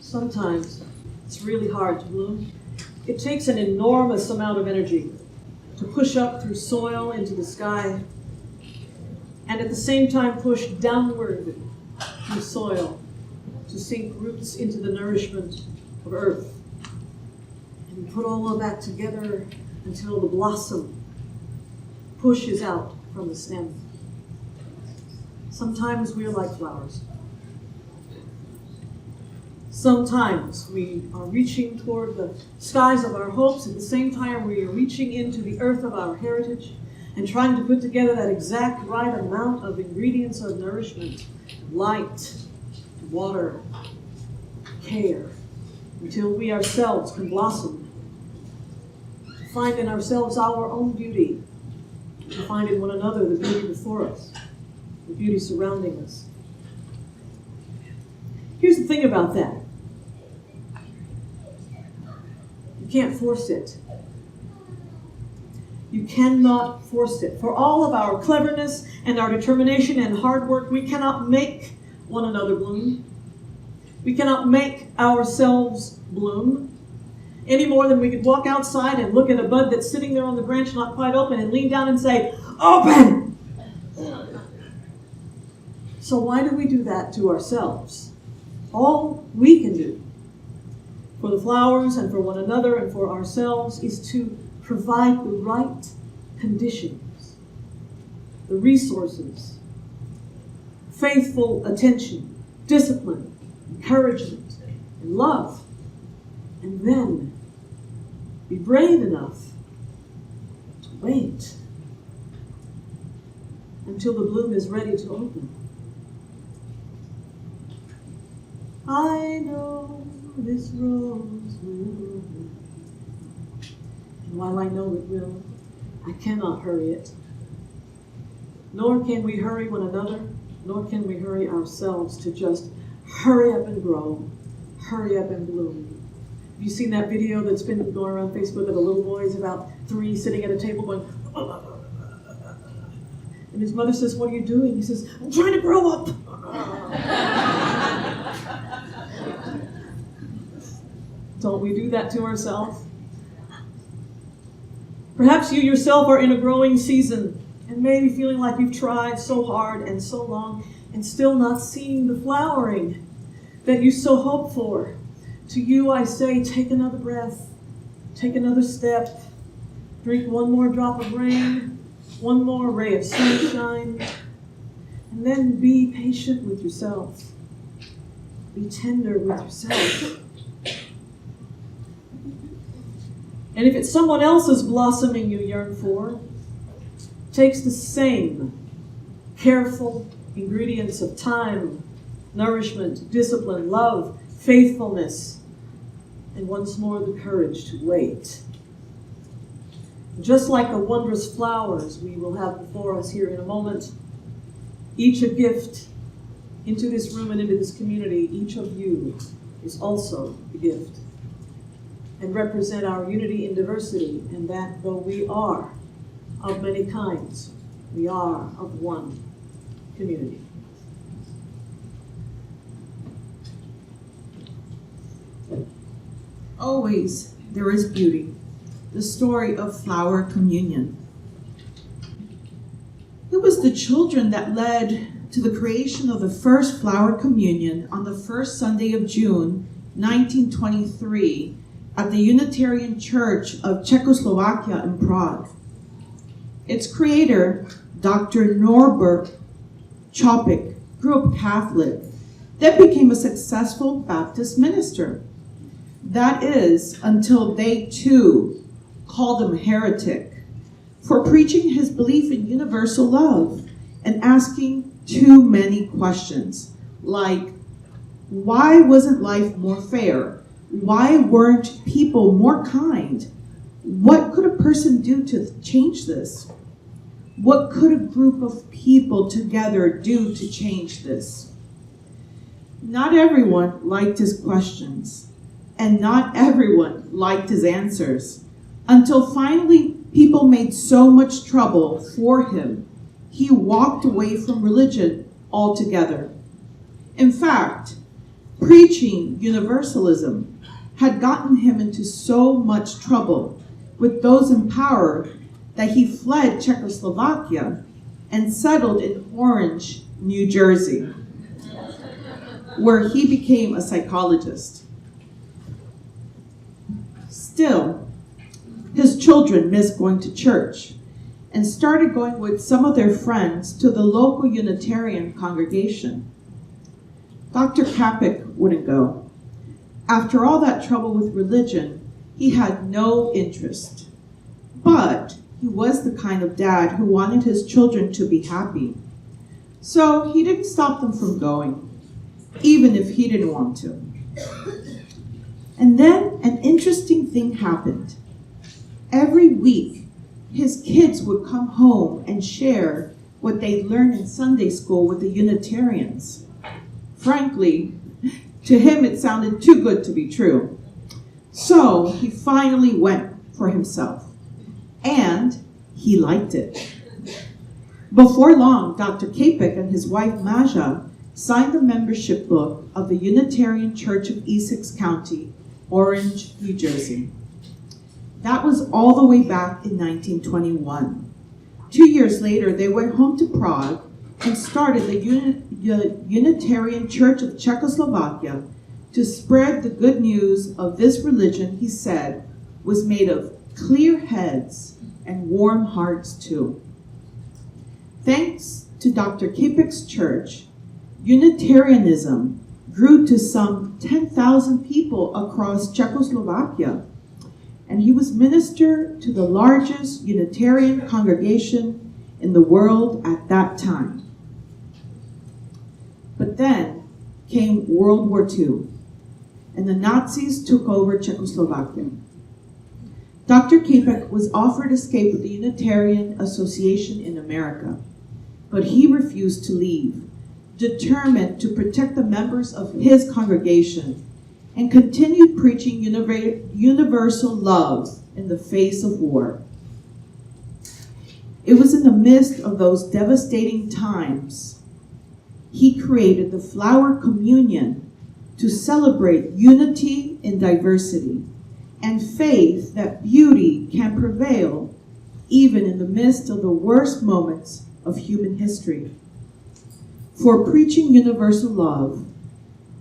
Sometimes it's really hard to bloom. It takes an enormous amount of energy to push up through soil into the sky, and at the same time push downward through soil to sink roots into the nourishment of earth. And you put all of that together until the blossom pushes out from the stem. Sometimes we are like flowers. Sometimes we are reaching toward the skies of our hopes. At the same time, we are reaching into the earth of our heritage and trying to put together that exact right amount of ingredients of nourishment, light, water, care, until we ourselves can blossom, to find in ourselves our own beauty, to find in one another the beauty before us, the beauty surrounding us. Here's the thing about that. You can't force it. You cannot force it. For all of our cleverness and our determination and hard work, we cannot make one another bloom. We cannot make ourselves bloom any more than we could walk outside and look at a bud that's sitting there on the branch not quite open and lean down and say, "Open!" So why do we do that to ourselves? All we can do for the flowers and for one another and for ourselves is to provide the right conditions, the resources, faithful attention, discipline, encouragement, and love, and then be brave enough to wait until the bloom is ready to open. I know this rose will bloom, and while I know it will, I cannot hurry it. Nor can we hurry one another, nor can we hurry ourselves to just hurry up and grow, hurry up and bloom. Have you seen that video that's been going around Facebook of the little boys, about 3, sitting at a table going, and his mother says, "What are you doing?" He says, "I'm trying to grow up." Don't we do that to ourselves? Perhaps you yourself are in a growing season and maybe feeling like you've tried so hard and so long and still not seeing the flowering that you so hope for. To you I say, take another breath, take another step, drink one more drop of rain, one more ray of sunshine, and then be patient with yourself. Be tender with yourself. And if it's someone else's blossoming you yearn for, it takes the same careful ingredients of time, nourishment, discipline, love, faithfulness, and once more the courage to wait. Just like the wondrous flowers we will have before us here in a moment, each a gift into this room and into this community, each of you is also a gift and represent our unity in diversity, and that though we are of many kinds, we are of one community. Always there is beauty. The story of flower communion. It was the children that led to the creation of the first flower communion on the first Sunday of June, 1923, at the Unitarian Church of Czechoslovakia in Prague. Its creator, Dr. Norbert Chopik, grew up Catholic, then became a successful Baptist minister. That is, until they too called him heretic for preaching his belief in universal love and asking too many questions, like, why wasn't life more fair? Why weren't people more kind? What could a person do to change this? What could a group of people together do to change this? Not everyone liked his questions, and not everyone liked his answers, until finally people made so much trouble for him, he walked away from religion altogether. In fact, Preaching universalism had gotten him into so much trouble with those in power that he fled Czechoslovakia and settled in Orange, New Jersey, where he became a psychologist. Still, his children missed going to church and started going with some of their friends to the local Unitarian congregation. Dr. Kapik wouldn't go. After all that trouble with religion, he had no interest. But he was the kind of dad who wanted his children to be happy. So he didn't stop them from going, even if he didn't want to. And then an interesting thing happened. Every week, his kids would come home and share what they'd learned in Sunday school with the Unitarians. Frankly, to him it sounded too good to be true. So he finally went for himself. And he liked it. Before long, Dr. Kapik and his wife Maja signed the membership book of the Unitarian Church of Essex County, Orange, New Jersey. That was all the way back in 1921. 2 years later, they went home to Prague and started the Unitarian Church of Czechoslovakia to spread the good news of this religion, he said, was made of clear heads and warm hearts too. Thanks to Dr. Kapik's church, Unitarianism grew to some 10,000 people across Czechoslovakia, and he was minister to the largest Unitarian congregation in the world at that time. But then came World War II, and the Nazis took over Czechoslovakia. Dr. Kapik was offered escape with the Unitarian Association in America, but he refused to leave, determined to protect the members of his congregation, and continued preaching universal love in the face of war. It was in the midst of those devastating times he created the Flower Communion to celebrate unity in diversity and faith that beauty can prevail even in the midst of the worst moments of human history. For preaching universal love,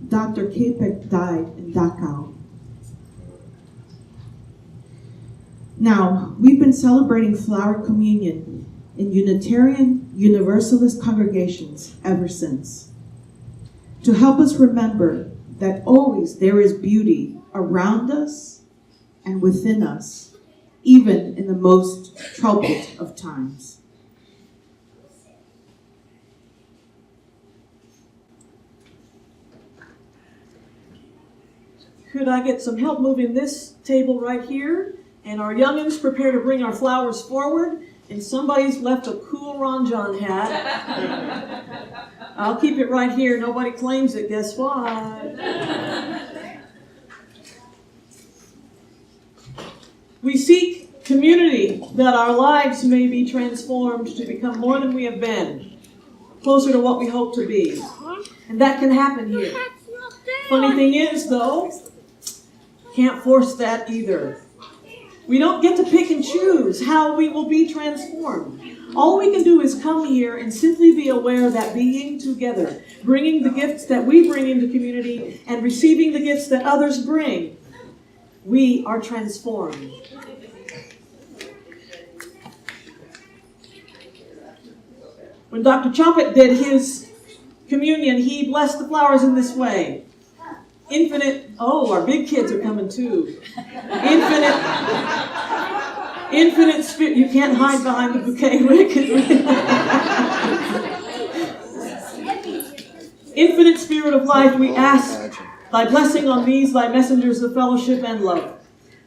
Dr. Kapik died in Dachau. Now, we've been celebrating Flower Communion in Unitarian Universalist congregations ever since, to help us remember that always there is beauty around us and within us, even in the most troubled of times. Could I get some help moving this table right here? And our youngins prepare to bring our flowers forward. And somebody's left a cool Ron John hat. I'll keep it right here. Nobody claims it. Guess what? We seek community that our lives may be transformed to become more than we have been, closer to what we hope to be. And that can happen here. Funny thing is, though, can't force that either. We don't get to pick and choose how we will be transformed. All we can do is come here and simply be aware that being together, bringing the gifts that we bring into community and receiving the gifts that others bring, we are transformed. When Dr. Chompet did his communion, he blessed the flowers in this way. Our big kids are coming too. Infinite spirit. You can't hide behind the bouquet, Rick. Infinite spirit of life, we ask thy blessing on these, thy messengers of fellowship and love.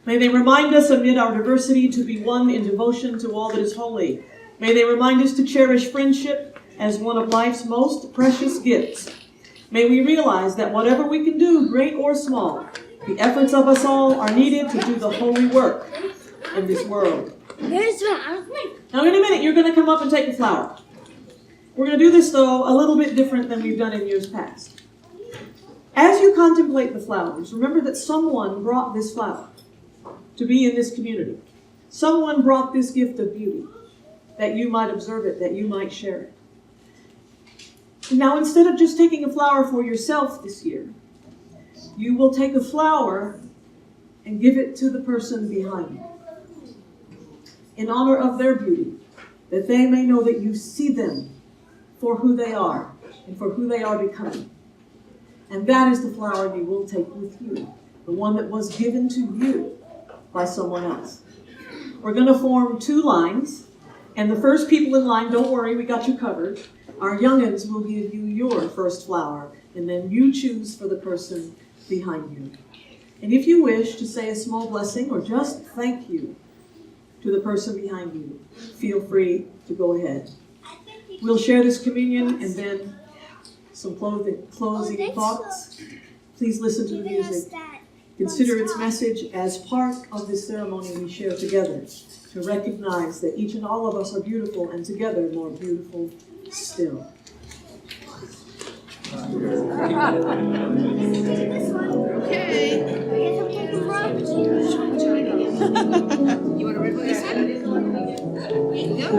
May they remind us amid our diversity to be one in devotion to all that is holy. May they remind us to cherish friendship as one of life's most precious gifts. May we realize that whatever we can do, great or small, the efforts of us all are needed to do the holy work in this world. Now in a minute, you're going to come up and take the flower. We're going to do this, though, a little bit different than we've done in years past. As you contemplate the flowers, remember that someone brought this flower to be in this community. Someone brought this gift of beauty, that you might observe it, that you might share it. Now, instead of just taking a flower for yourself this year, you will take a flower and give it to the person behind you in honor of their beauty, that they may know that you see them for who they are and for who they are becoming. And that is the flower you will take with you, the one that was given to you by someone else. We're going to form 2 lines, and the first people in line, don't worry, we got you covered. Our young'uns will give you your first flower, and then you choose for the person behind you. And if you wish to say a small blessing or just thank you to the person behind you, feel free to go ahead. We'll share this communion and then some closing thoughts. Please listen to the music. Consider its message as part of this ceremony we share together, to recognize that each and all of us are beautiful, and together more beautiful still. Okay. You want to read what you said? Here you go.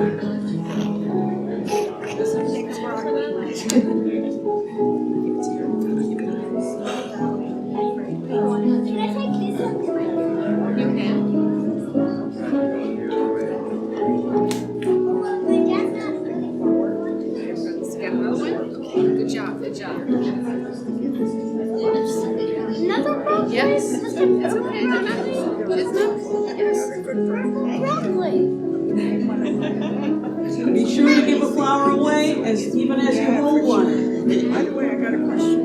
Can I take this one? You can. Let's get another one. Good job. Good job. Another broccoli? Yes. It's okay. It's not. Yes. Broccoli. Be sure to give a flower away even as you hold one. By the way, I got a question.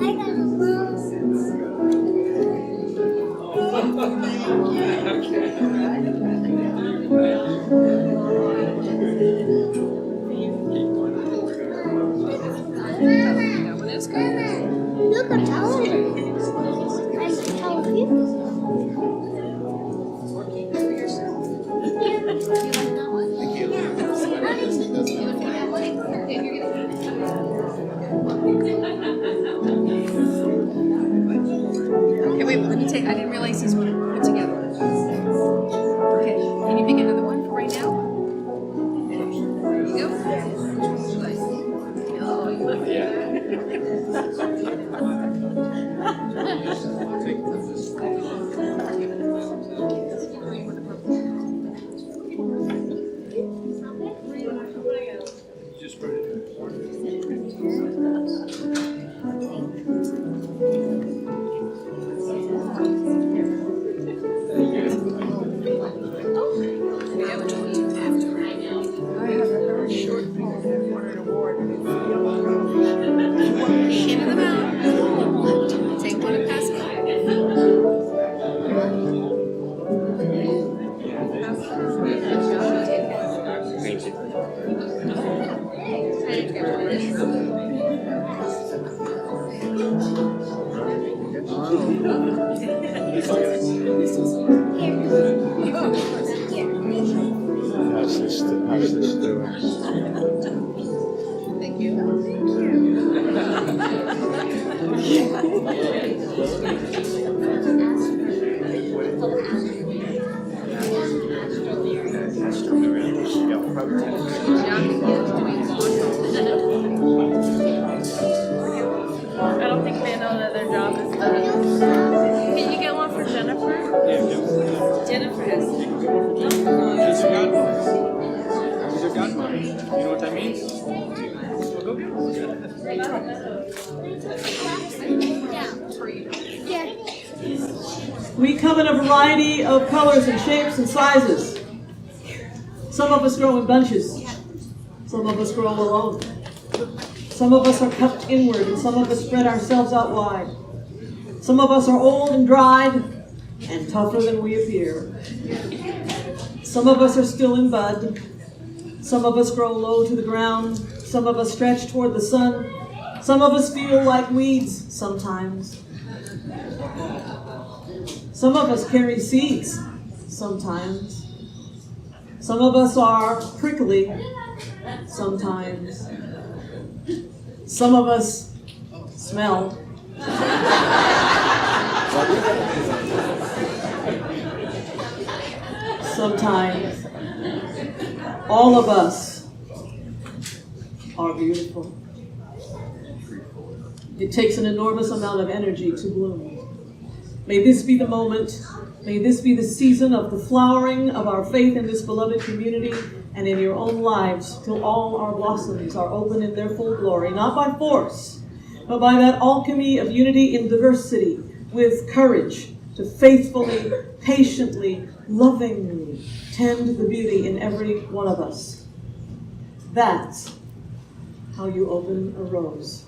I got a rose. That one is good. Look, I'm telling you. I'm telling you. Okay, wait, let me take, I didn't realize these were put together. Okay, can you pick another one for right now? There you go. Just put it in. The other one you have to right now. I have a very short poem that won an award. Into the mouth. Take one and pass it. How's this doing? Thank you. I don't think they know that their job is done. Can you get one for Jennifer? Jennifer has. These are godmothers. These are godmothers. You know what that means? Well, go get one. We come in a variety of colors and shapes and sizes. Some of us grow in bunches. Some of us grow alone. Some of us are cupped inward, and some of us spread ourselves out wide. Some of us are old and dried and tougher than we appear. Some of us are still in bud. Some of us grow low to the ground. Some of us stretch toward the sun. Some of us feel like weeds sometimes. Some of us carry seeds sometimes. Some of us are prickly sometimes. Some of us smell. Sometimes. All of us are beautiful. It takes an enormous amount of energy to bloom. May this be the moment, may this be the season of the flowering of our faith in this beloved community and in your own lives till all our blossoms are open in their full glory, not by force, but by that alchemy of unity in diversity, with courage to faithfully, patiently, lovingly tend the beauty in every one of us. That's how you open a rose.